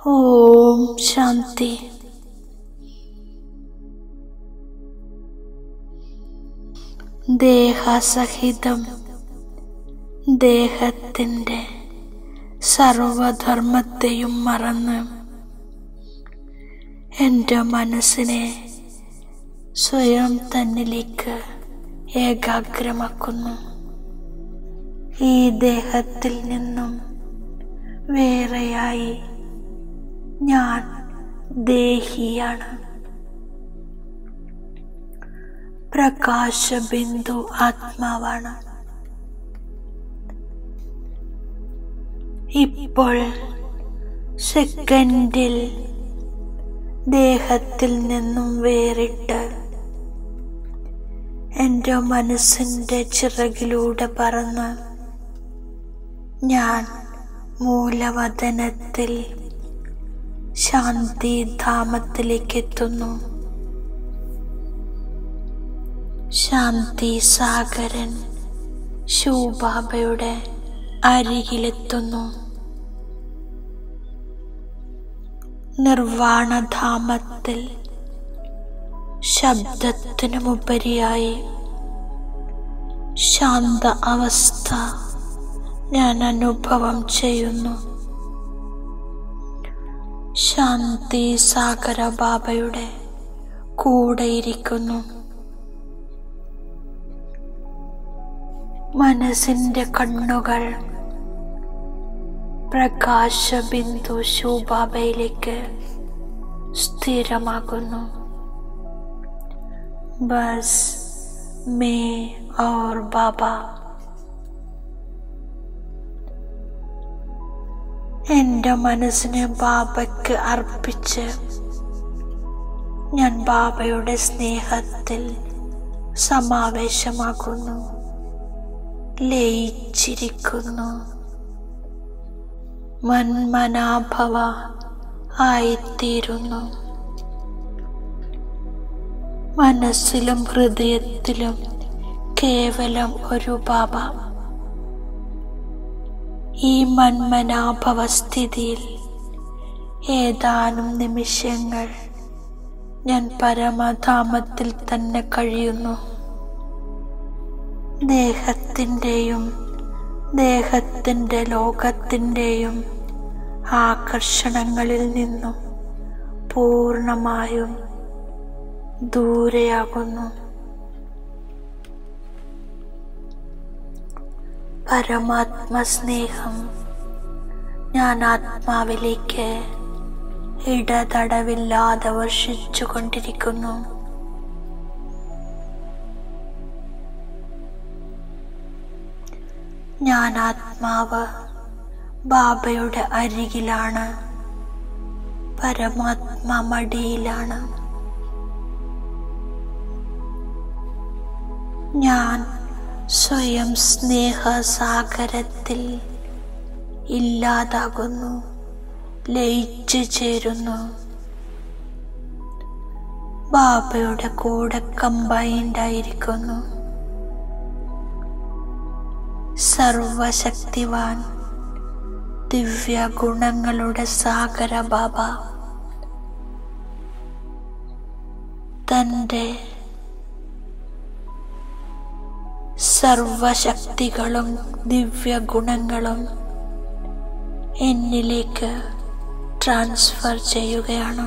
ഓം ശാന്തി. ദേഹസഹിതം ദേഹത്തിൻ്റെ സർവധർമ്മത്തെയും മറന്ന് എൻ്റെ മനസ്സിനെ സ്വയം തന്നിലേക്ക് ഏകാഗ്രമാക്കുന്നു. ഈ ദേഹത്തിൽ നിന്നും വേറെയായി ഞാൻ ദേഹിയാണ്. പ്രകാശബിന്ദു ആത്മാവാണ്. ഇപ്പോൾ സെക്കൻഡിൽ ദേഹത്തിൽ നിന്നും വേറിട്ട് എൻ്റെ മനസ്സിൻ്റെ ചിറകിലൂടെ പറന്ന് ഞാൻ മൂലവതനത്തിൽ ശാന്തിധാമത്തിലേക്ക് എത്തുന്നു. ശാന്തി സാഗരൻ ശിവബാബയുടെ അരികിലെത്തുന്നു. നിർവാണധാമത്തിൽ ശബ്ദത്തിനുമുപരിയായി ശാന്ത അവസ്ഥ ഞാൻ അനുഭവം ചെയ്യുന്നു. ശാന്തി സാഗര ബാബയുടെ കൂടെയിരിക്കുന്നു. മനസ്സിൻ്റെ കണ്ണുകൾ പ്രകാശബിന്ദു ശിവബാബയിലേക്ക് സ്ഥിരമാകുന്നു. ബസ് മേ और ബാബ. എൻ്റെ മനസ്സിനെ ബാബയ്ക്ക് അർപ്പിച്ച് ഞാൻ ബാബയുടെ സ്നേഹത്തിൽ സമാവേശമാകുന്നു, ലയിച്ചിരിക്കുന്നു. മന്മനാഭവ ആയിത്തീരുന്നു. മനസ്സിലും ഹൃദയത്തിലും കേവലം ഒരു ബാബ. ഈ മന്മനാഭവസ്ഥിതിയിൽ ഏതാനും നിമിഷങ്ങൾ ഞാൻ പരമധാമത്തിൽ തന്നെ കഴിയുന്നു. ദേഹത്തിൻ്റെയും ദേഹത്തിൻ്റെ ലോകത്തിൻ്റെയും ആകർഷണങ്ങളിൽ നിന്നും പൂർണ്ണമായും ദൂരെയാകുന്നു. പരമാത്മസ്നേഹം ഞാൻ ആത്മാവിലേക്ക് ഇടതടവില്ലാതെ വർഷിച്ചുകൊണ്ടിരിക്കുന്നു. ഞാൻ ആത്മാവ് ബാബയുടെ അരികിലാണ്, പരമാത്മാ മടിയിലാണ്. ഞാൻ സ്വയം സ്നേഹസാഗരത്തിൽ ഇല്ലാതാകുന്നു, ലയിച്ചു ചേരുന്നു. ബാബയുടെ കൂടെ കമ്പൈൻഡ് ആയിരിക്കുന്നു. സർവശക്തിവാൻ ദിവ്യ ഗുണങ്ങളുടെ സാഗര ബാബ തൻ്റെ സർവശക്തികളും ദിവ്യ ഗുണങ്ങളും എന്നിലേക്ക് ട്രാൻസ്ഫർ ചെയ്യുകയാണ്.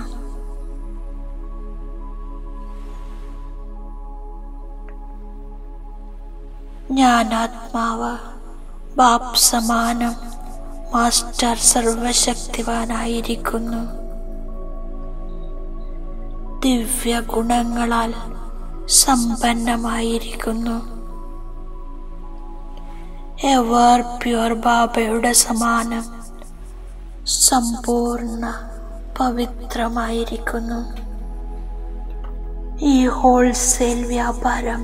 ഞാൻ ആത്മാവ് ബാപ്പ് സമാനം മാസ്റ്റർ സർവശക്തിവാനായിരിക്കുന്നു. ദിവ്യ ഗുണങ്ങളാൽ സമ്പന്നമായിരിക്കുന്നു. എവർ പ്യുവർ ബാബയുടെ സമാനം സമ്പൂർണ്ണ പവിത്രമായിരിക്കുന്നു. ഈ ഹോൾസെയിൽ വ്യാപാരം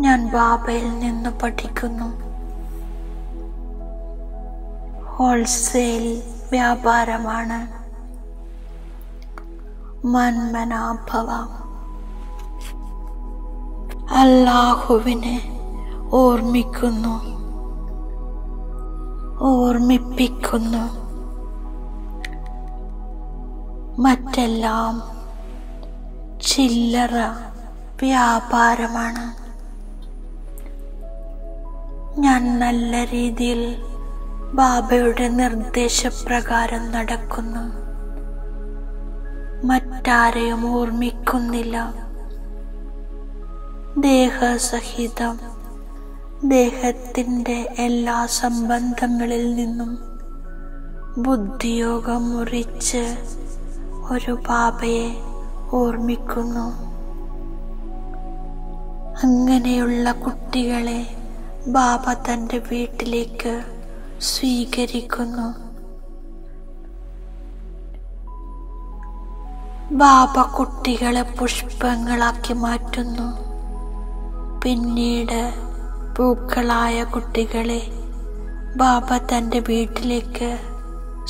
ഞാൻ ബാബയിൽ നിന്ന് പഠിക്കുന്നു. ഹോൾസെയിൽ വ്യാപാരമാണ് മന്മനാഭവ. അല്ലാഹുവിനെ ഓർമ്മിക്കുന്നു, ഓർമ്മിപ്പിക്കുന്നു. മറ്റെല്ലാം ചില്ലറ വ്യാപാരമാണ്. ഞാൻ നല്ല രീതിയിൽ ബാബയുടെ നിർദ്ദേശപ്രകാരം നടക്കുന്നു. മറ്റാരെയും ഓർമ്മിക്കുന്നില്ല. ദേഹസഹിതം ദേഹത്തിൻ്റെ എല്ലാ സംബന്ധങ്ങളിൽ നിന്നും ബുദ്ധിയോഗം മുറിച്ച് ഒരു ബാബയെ ഓർമ്മിക്കുന്നു. അങ്ങനെയുള്ള കുട്ടികളെ ബാബ തൻ്റെ വീട്ടിലേക്ക് സ്വീകരിക്കുന്നു. ബാബ കുട്ടികളെ പുഷ്പങ്ങളാക്കി മാറ്റുന്നു. പിന്നീട് പൂക്കളായ കുട്ടികളെ ബാബ തൻ്റെ വീട്ടിലേക്ക്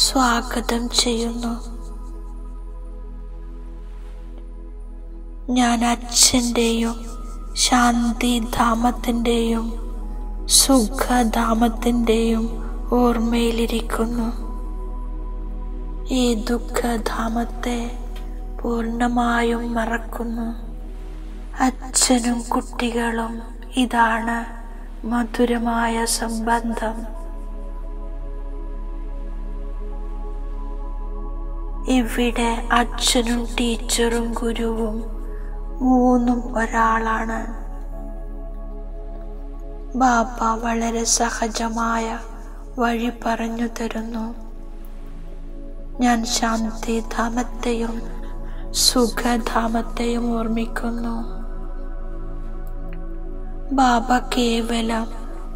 സ്വാഗതം ചെയ്യുന്നു. ഞാൻ അച്ഛൻ്റെയും ശാന്തിധാമത്തിൻ്റെയും സുഖധാമത്തിൻ്റെയും ഓർമ്മയിലിരിക്കുന്നു. ഈ ദുഃഖധാമത്തെ പൂർണ്ണമായും മറക്കുന്നു. അച്ഛനും കുട്ടികളും ഇതാണ് മധുരമായ സംബന്ധം. ഇവിടെ അച്ഛനും ടീച്ചറും ഗുരുവും മൂന്നും ഒരാളാണ്. ബാബ വളരെ സഹജമായ വഴി പറഞ്ഞു തരുന്നു. ഞാൻ ശാന്തിധാമത്തെയും സുഖധാമത്തെയും ഓർമ്മിക്കുന്നു. ബാബ കേവലം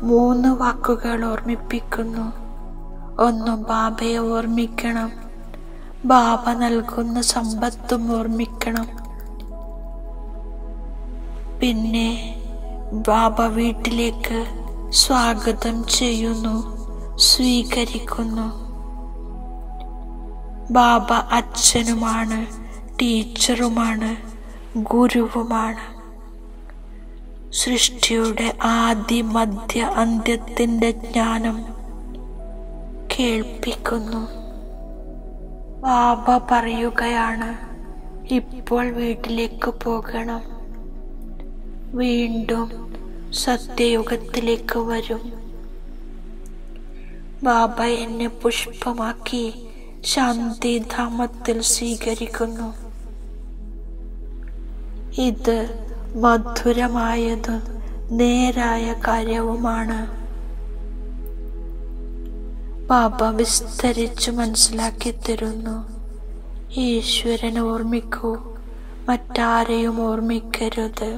3 വാക്കുകൾ ഓർമ്മിപ്പിക്കുന്നു. ഒന്ന്, ബാബയെ ഓർമ്മിക്കണം. ബാബ നൽകുന്ന സമ്പത്തും ഓർമ്മിക്കണം. പിന്നെ ബാബ വീട്ടിലേക്ക് സ്വാഗതം ചെയ്യുന്നു, സ്വീകരിക്കുന്നു. ബാബ അച്ഛനുമാണ്, ടീച്ചറുമാണ്, ഗുരുവുമാണ്. സൃഷ്ടിയുടെ ആദി മധ്യ അന്ത്യത്തിൻ്റെ ജ്ഞാനം കേൾപ്പിക്കുന്നു. ബാബ പറയുകയാണ്, ഇപ്പോൾ വീട്ടിലേക്ക് പോകണം. വീണ്ടും സത്യയുഗത്തിലേക്ക് വരും. ബാബ എന്നെ പുഷ്പമാക്കി ശാന്തിധാമത്തിൽ സ്വീകരിക്കുന്നു. ഇത് മധുരമായതും നേരായ കാര്യവുമാണ്. ബാബ വിസ്തരിച്ചു മനസ്സിലാക്കി തരുന്നു. ഈശ്വരനെ ഓർമ്മിക്കൂ, മറ്റാരെയും ഓർമ്മിക്കരുത്.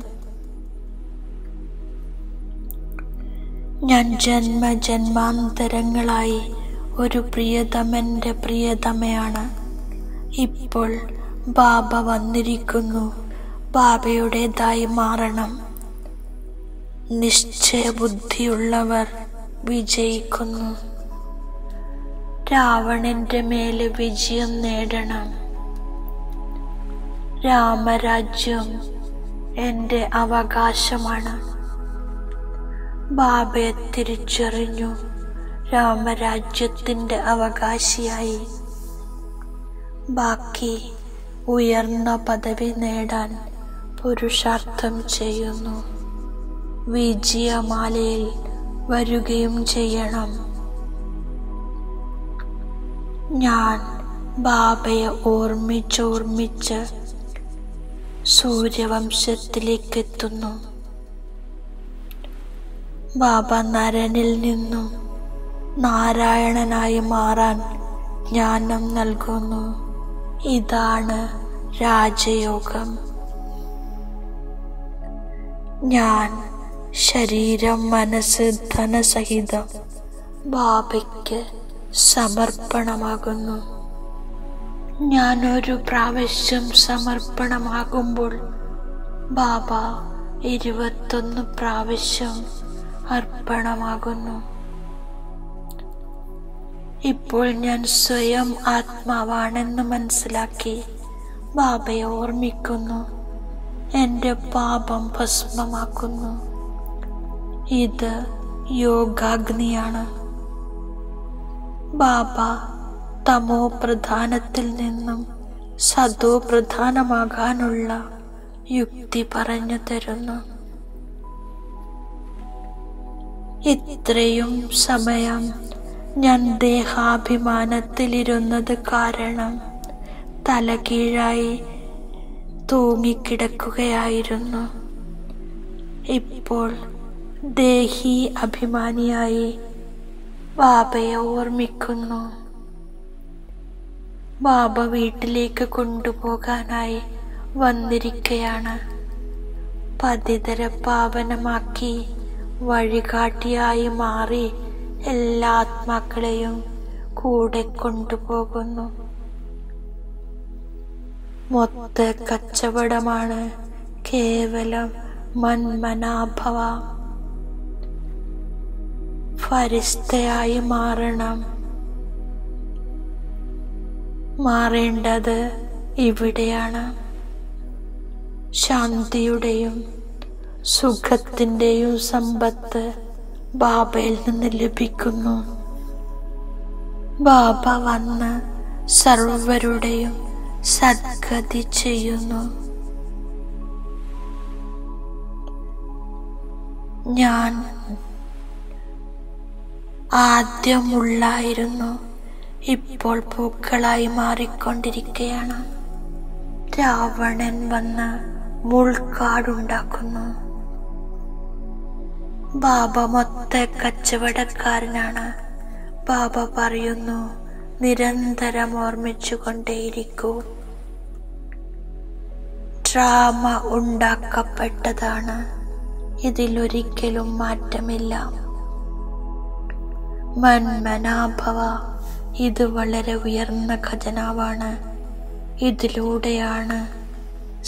ഞാൻ ജന്മജന്മാന്തരങ്ങളായി ഒരു പ്രിയതമൻ്റെ പ്രിയതമയാണ്. ഇപ്പോൾ ബാബ വന്നിരിക്കുന്നു. ബാബയുടേതായി മാറണം. നിശ്ചയബുദ്ധിയുള്ളവർ വിജയിക്കുന്നു. രാവണന്റെ മേലെ വിജയം നേടണം. രാമരാജ്യം എൻ്റെ അവകാശമാണ്. ബാബയെ തിരിച്ചറിഞ്ഞു. രാമരാജ്യത്തിൻ്റെ അവകാശിയായി. ബാക്കി ഉയർന്ന പദവി നേടാൻ പുരുഷാർത്ഥം ചെയ്യുന്നു. വിജയമാലയിൽ വരികയും ചെയ്യണം. ഞാൻ ബാബയെ ഓർമ്മിച്ച് സൂര്യവംശത്തിലേക്ക് എത്തുന്നു. ബാബ നരനിൽ നിന്നും നാരായണനായി മാറാൻ ജ്ഞാനം നൽകുന്നു. ഇതാണ് രാജയോഗം. ഞാൻ ശരീരം മനസ്സ് ധനസഹിതം ബാബയ്ക്ക് സമർപ്പണമാകുന്നു. ഞാൻ ഒരു പ്രാവശ്യം സമർപ്പണമാകുമ്പോൾ ബാബ 21 പ്രാവശ്യം അർപ്പണമാകുന്നു. ഇപ്പോൾ ഞാൻ സ്വയം ആത്മാവാണെന്ന് മനസ്സിലാക്കി ബാബയെ ഓർമ്മിക്കുന്നു. എൻ്റെ പാപം ഭസ്മമാക്കുന്നു. ഇത് യോഗാഗ്നിയാണ്. ബാബ തമോ പ്രധാനത്തിൽ നിന്നും സദോ പ്രധാനമാകാനുള്ള യുക്തി പറഞ്ഞു തരുന്നു. ഇത്രയും സമയം ഞാൻ ദേഹാഭിമാനത്തിലിരുന്നത് കാരണം തലകീഴായി തൂങ്ങിക്കിടക്കുകയായിരുന്നു. ഇപ്പോൾ ദേഹി അഭിമാനിയായി ബാബയെ ഓർമ്മിക്കുന്നു. ബാബ വീട്ടിലേക്ക് കൊണ്ടുപോകാനായി വന്നിരിക്കയാണ്. പതിതരെ പാവനമാക്കി വഴികാട്ടിയായി മാറി എല്ലാ ആത്മാക്കളെയും കൂടെ കൊണ്ടുപോകുന്നു. മൊത്ത കച്ചവടമാണ് കേവലം മന്മനാഭവ. ഫരിസ്തയായി മാറേണ്ടത് ഇവിടെയാണ്. ശാന്തിയുടെയും സുഖത്തിൻ്റെയും സമ്പത്ത് ബാബയിൽ നിന്ന് ലഭിക്കുന്നു. ബാബ വന്ന് സർവരുടെയും സദ്ഗതി ചെയ്യുന്നു. ഞാൻ ആദ്യമുള്ളായിരുന്നു, ഇപ്പോൾ പൂക്കളായി മാറിക്കൊണ്ടിരിക്കുകയാണ്. രാവണൻ വന്ന് മുൾക്കാടുണ്ടാക്കുന്നു. ബാബ മൊത്ത കച്ചവടക്കാരനാണ്. ബാബ പറയുന്നു, നിരന്തരം ഓർമ്മിച്ചു കൊണ്ടേയിരിക്കൂ. ഡ്രാമ ഉണ്ടാക്കപ്പെട്ടതാണ്, ഇതിലൊരിക്കലും മാറ്റമില്ല. മന്മനാഭവ, ഇത് വളരെ ഉയർന്ന ഖജനാവാണ്. ഇതിലൂടെയാണ്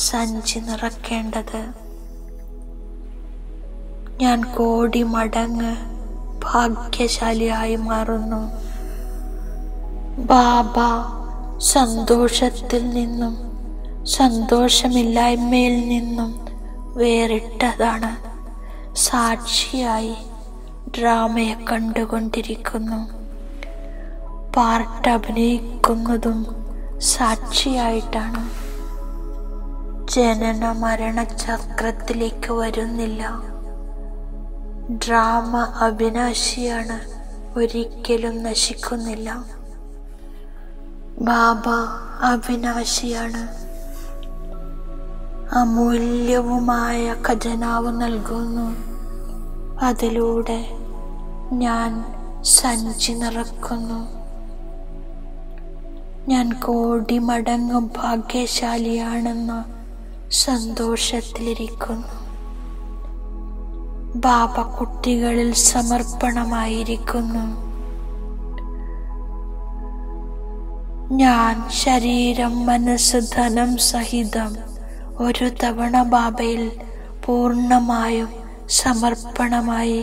സഞ്ചി നിറക്കേണ്ടത്. ഞാൻ കോടി മടങ്ങ് ഭാഗ്യശാലിയായി മാറുന്നു. ബാബ സന്തോഷത്തിൽ നിന്നും സന്തോഷമില്ലായ്മയിൽ നിന്നും വേറിട്ടതാണ്. സാക്ഷിയായി ഡ്രാമയെ കണ്ടുകൊണ്ടിരിക്കുന്നു. പാർട്ട് അഭിനയിക്കുന്നതും സാക്ഷിയായിട്ടാണ്. ജനന മരണ ചക്രത്തിലേക്ക് വരുന്നില്ല. ഡ്രാമ അവിനാശിയാണ്, ഒരിക്കലും നശിക്കുന്നില്ല. ബാബ അവിനാശിയാണ്. അമൂല്യവുമായ ഖജനാവ് നൽകുന്നു. അതിലൂടെ ഞാൻ സഞ്ചി നിറക്കുന്നു. ഞാൻ കോടി മടങ്ങ് ഭാഗ്യശാലിയാണെന്ന സന്തോഷത്തിലിരിക്കുന്നു. ബാബ കുട്ടികളിൽ സമർപ്പണമായിരിക്കുന്നു. ഞാൻ ശരീരം മനസ്സ് ധനം സഹിതം ഒരു തവണ ബാബയിൽ പൂർണ്ണമായും സമർപ്പണമായി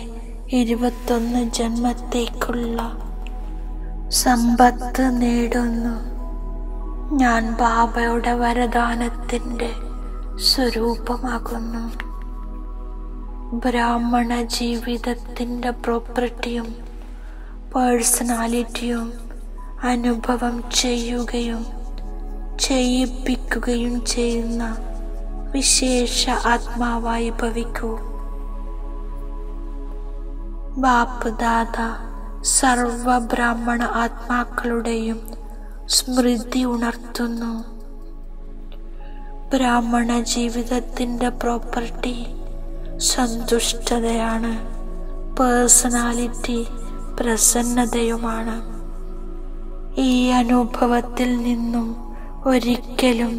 21 ജന്മത്തേക്കുള്ള സമ്പത്ത് നേടുന്നു. ഞാൻ ബാബയുടെ വരദാനത്തിൻ്റെ സ്വരൂപമാകുന്നു. ബ്രാഹ്മണ ജീവിതത്തിൻ്റെ പ്രോപ്പർട്ടിയും പേഴ്സണാലിറ്റിയും അനുഭവം ചെയ്യുകയും ചെയ്യിപ്പിക്കുകയും ചെയ്യുന്ന വിശേഷ ആത്മാവായി ഭവിക്കൂ. ബാപ്പ് ദാദ സർവ ബ്രാഹ്മണ ആത്മാക്കളുടെയും സ്മൃതി ഉണർത്തുന്നു. ബ്രാഹ്മണ ജീവിതത്തിൻ്റെ പ്രോപ്പർട്ടി സന്തുഷ്ടതയാണ്. പേഴ്സണാലിറ്റി പ്രസന്നതയുമാണ്. ഈ അനുഭവത്തിൽ നിന്നും ഒരിക്കലും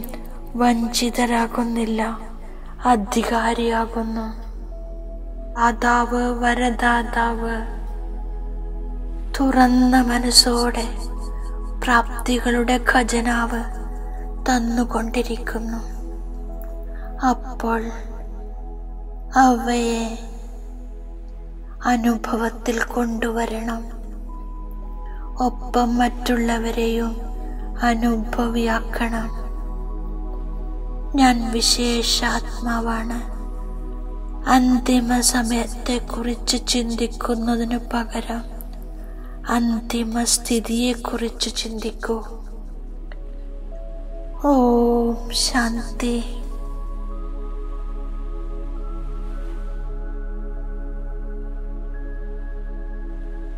വഞ്ചിതരാകുന്നില്ല, അധികാരിയാകുന്നു. ദാതാവ് വരദാതാവ് തുറന്ന മനസ്സോടെ പ്രാപ്തികളുടെ ഖജനാവ് തന്നുകൊണ്ടിരിക്കുന്നു. അപ്പോൾ അവയെ അനുഭവത്തിൽ കൊണ്ടുവരണം. ഒപ്പം മറ്റുള്ളവരെയും അനുഭവിയാക്കണം. ഞാൻ വിശേഷാത്മാവാണ്. അന്തിമ സമയത്തെക്കുറിച്ച് ചിന്തിക്കുന്നതിനു പകരം അന്തിമ സ്ഥിതിയെക്കുറിച്ച് ചിന്തിക്കൂ. ഓ ഓം ശാന്തി.